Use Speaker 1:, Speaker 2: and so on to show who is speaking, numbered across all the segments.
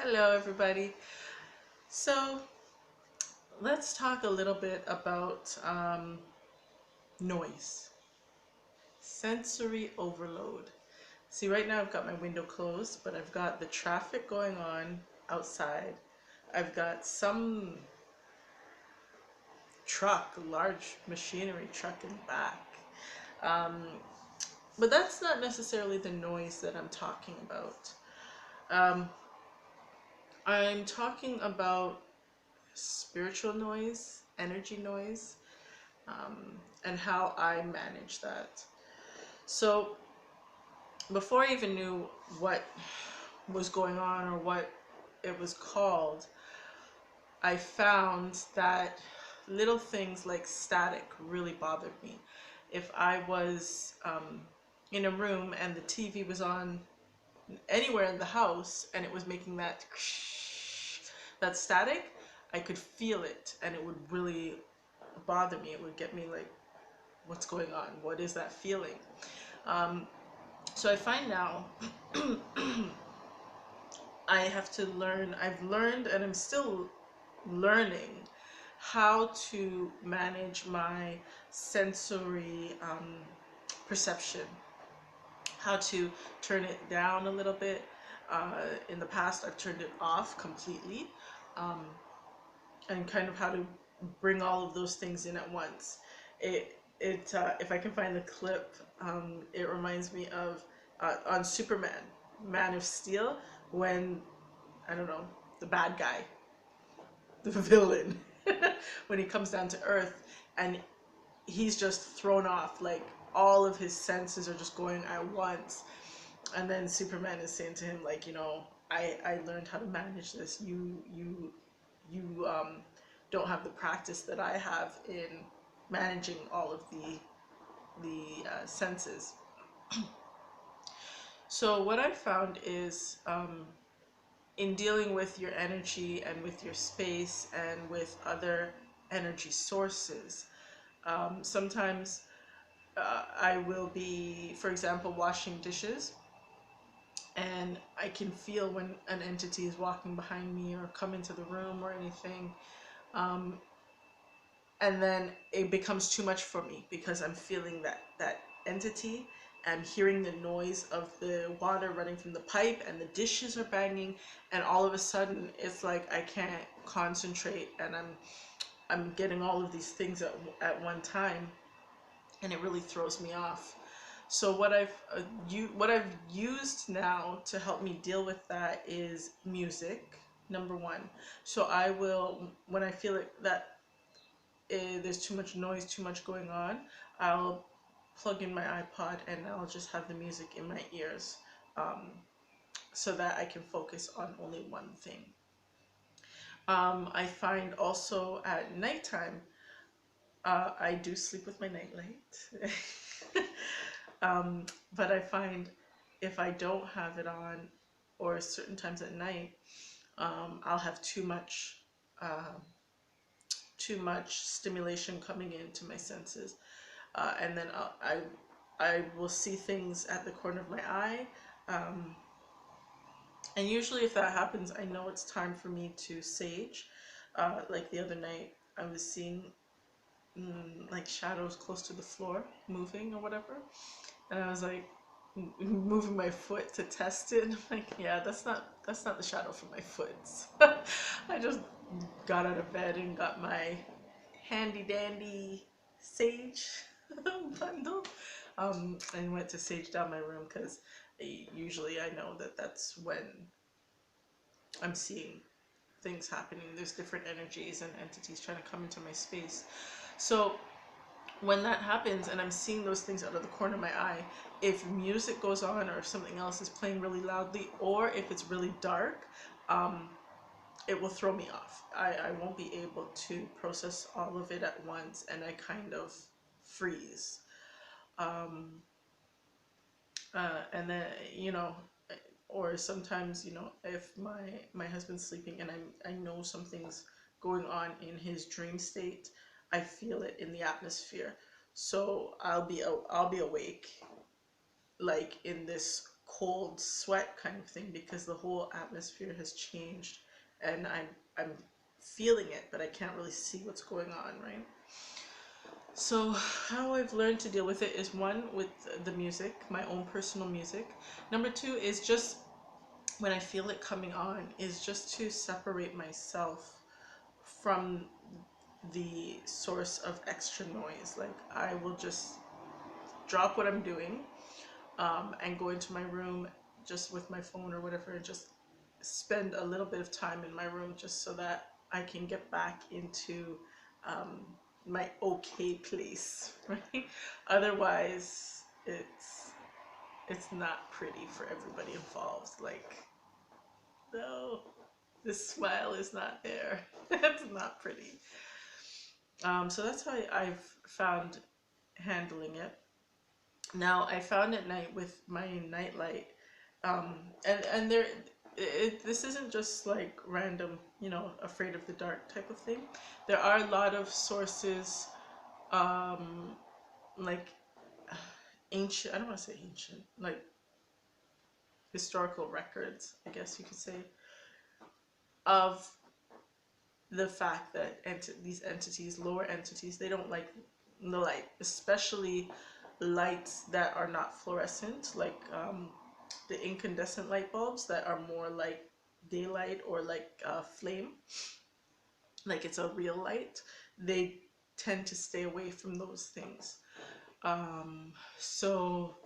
Speaker 1: Hello, everybody. So, let's talk a little bit about noise, sensory overload. See, right now I've got my window closed, but I've got the traffic going on outside. I've got some truck, large machinery truck in the back. Um, but that's not necessarily the noise that I'm talking about. Um, I'm talking about spiritual noise, energy noise, and how I manage that. So before I even knew what was going on or what it was called, I found that little things like static really bothered me. If I was in a room and the TV was on anywhere in the house and it was making that static, I could feel it and it would really bother me. It would get me like, what's going on? What is that feeling? Um, so I find now I have to learn, I've learned and I'm still learning how to manage my sensory perception, how to turn it down a little bit. In the past, I've turned it off completely, um, and kind of how to bring all of those things in at once. If I can find the clip, it reminds me of on Superman, Man of Steel, when I don't know, the bad guy, the villain, when he comes down to Earth and he's just thrown off, like all of his senses are just going at once. And then Superman is saying to him, like, I learned how to manage this. You don't have the practice that I have in managing all of the senses. So what I found is in dealing with your energy and with your space and with other energy sources. Sometimes I will be, for example, washing dishes, and I can feel when an entity is walking behind me or come into the room or anything. Um, and then it becomes too much for me because I'm feeling that entity and hearing the noise of the water running from the pipe and the dishes are banging, and all of a sudden it's like I can't concentrate and I'm getting all of these things at one time, and it really throws me off. So what I've used now to help me deal with that is music. Number one. So I will, when I feel it that there's too much noise, too much going on, I'll plug in my iPod and I'll just have the music in my ears, um, so that I can focus on only one thing. I find also at nighttime, I do sleep with my nightlight. But I find if I don't have it on, or certain times at night, I'll have uh, too much stimulation coming into my senses, and then I will see things at the corner of my eye, um, and usually if that happens, I know it's time for me to sage. Like the other night, I was seeing like shadows close to the floor moving or whatever, and I was like moving my foot to test it. And I'm like, yeah, that's not the shadow from my foot. I just got out of bed and got my handy dandy sage bundle, and went to sage down my room because usually I know that that's when I'm seeing things happening. There's different energies and entities trying to come into my space. So when that happens and I'm seeing those things out of the corner of my eye, if music goes on or if something else is playing really loudly or if it's really dark, um, it will throw me off. I won't be able to process all of it at once and I kind of freeze. Um, and then, or sometimes, if my husband's sleeping and I know something's going on in his dream state, I feel it in the atmosphere. So I'll be awake, like in this cold sweat kind of thing, because the whole atmosphere has changed, and I'm feeling it, but I can't really see what's going on, right? So how I've learned to deal with it is, one, with the music, my own personal music. Number two is just when I feel it coming on, is just to separate myself from the source of extra noise. Like, I will just drop what I'm doing, and go into my room just with my phone or whatever, and just spend a little bit of time in my room, just so that I can get back into um, my okay place, right? Otherwise, it's not pretty for everybody involved. Like, no, this smile is not there. It's not pretty. So that's how I've found handling it. Now, I found at night with my nightlight, and there, this isn't just like random, afraid of the dark type of thing. There are a lot of sources, um, like ancient. I don't want to say ancient, like historical records, I guess you could say, of the fact that these entities, lower entities, they don't like the light, especially lights that are not fluorescent, like the incandescent light bulbs that are more like daylight, or like flame, like it's a real light. They tend to stay away from those things. So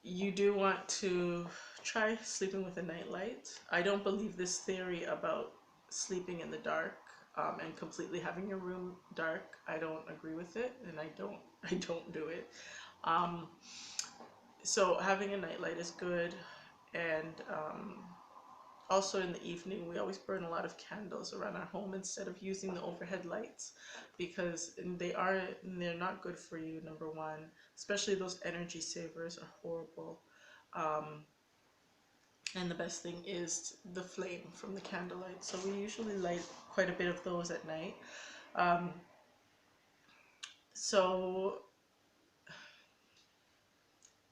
Speaker 1: you do want to try sleeping with a nightlight. I don't believe this theory about sleeping in the dark, and completely having your room dark. I don't agree with it, and I don't do it. Um, so having a nightlight is good, and also in the evening we always burn a lot of candles around our home instead of using the overhead lights, because they're not good for you. Number one, especially those energy savers are horrible. Um, and the best thing is the flame from the candlelight. So we usually light quite a bit of those at night. Um, so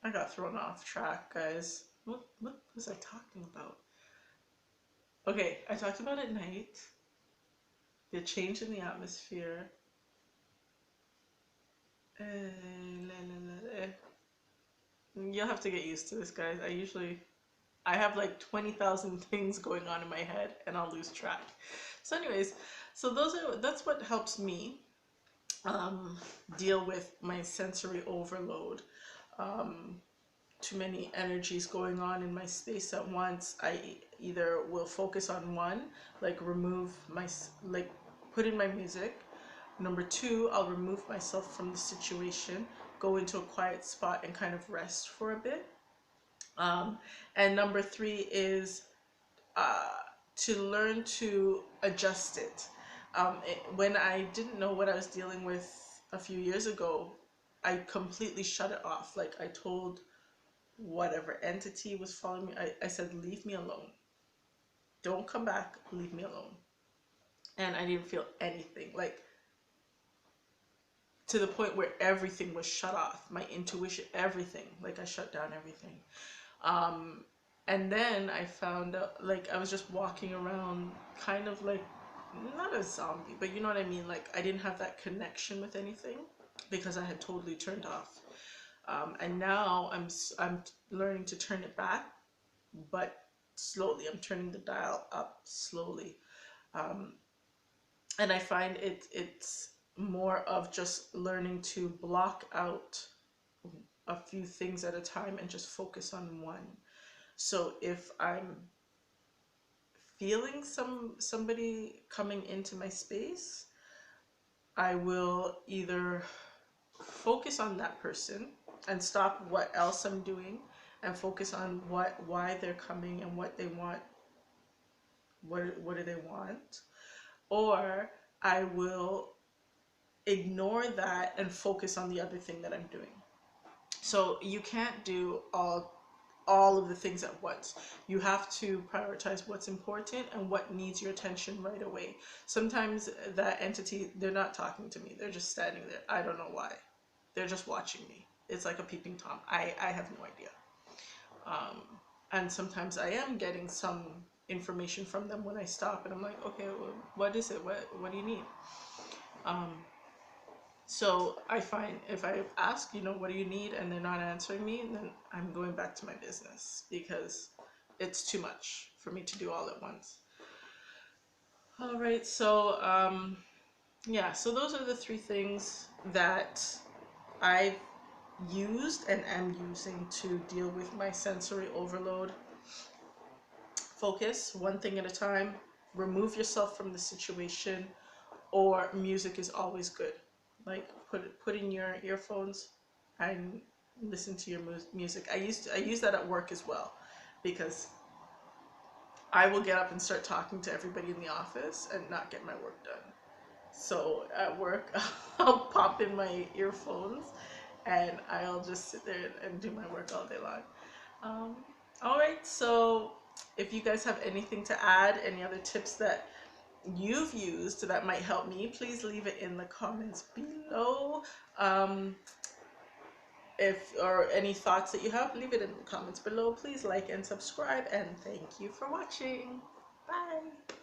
Speaker 1: I got thrown off track, guys. What was I talking about? Okay, I talked about at night, the change in the atmosphere. You'll have to get used to this, guys. I have like 20,000 things going on in my head, and I'll lose track. So anyways, that's what helps me deal with my sensory overload. Too many energies going on in my space at once. I either will focus on one, like put in my music. Number two, I'll remove myself from the situation, go into a quiet spot and kind of rest for a bit. And number three is to learn to adjust it. When I didn't know what I was dealing with a few years ago, I completely shut it off. Like, I told whatever entity was following me, I said, leave me alone. Don't come back, leave me alone. And I didn't feel anything. Like, to the point where everything was shut off. My intuition, everything. Like, I shut down everything. And then I found out, like, I was just walking around kind of like, not a zombie, but you know what I mean? Like, I didn't have that connection with anything because I had totally turned off. And now I'm learning to turn it back, but slowly. I'm turning the dial up slowly. Um, and I find it's more of just learning to block out a few things at a time and just focus on one. So if I'm feeling somebody coming into my space, I will either focus on that person and stop what else I'm doing and focus on why they're coming and what they want. What do they want? Or I will ignore that and focus on the other thing that I'm doing. So you can't do all of the things at once. You have to prioritize what's important and what needs your attention right away. Sometimes that entity, they're not talking to me. They're just standing there. I don't know why. They're just watching me. It's like a peeping Tom. I have no idea. Um, and sometimes I am getting some information from them when I stop, and I'm like, okay, well, what is it? What do you need? Um, so I find if I ask, what do you need, and they're not answering me, then I'm going back to my business because it's too much for me to do all at once. All right, so yeah, so those are the three things that I've used and am using to deal with my sensory overload. Focus one thing at a time, remove yourself from the situation, or music is always good. Like put in your earphones and listen to your music. I use that at work as well, because I will get up and start talking to everybody in the office and not get my work done. So at work, I'll pop in my earphones and I'll just sit there and do my work all day long. Um, all right, so if you guys have anything to add, any other tips that you've used that might help me, please leave it in the comments below. If or any thoughts that you have, leave it in the comments below. Please like and subscribe, and thank you for watching. Bye.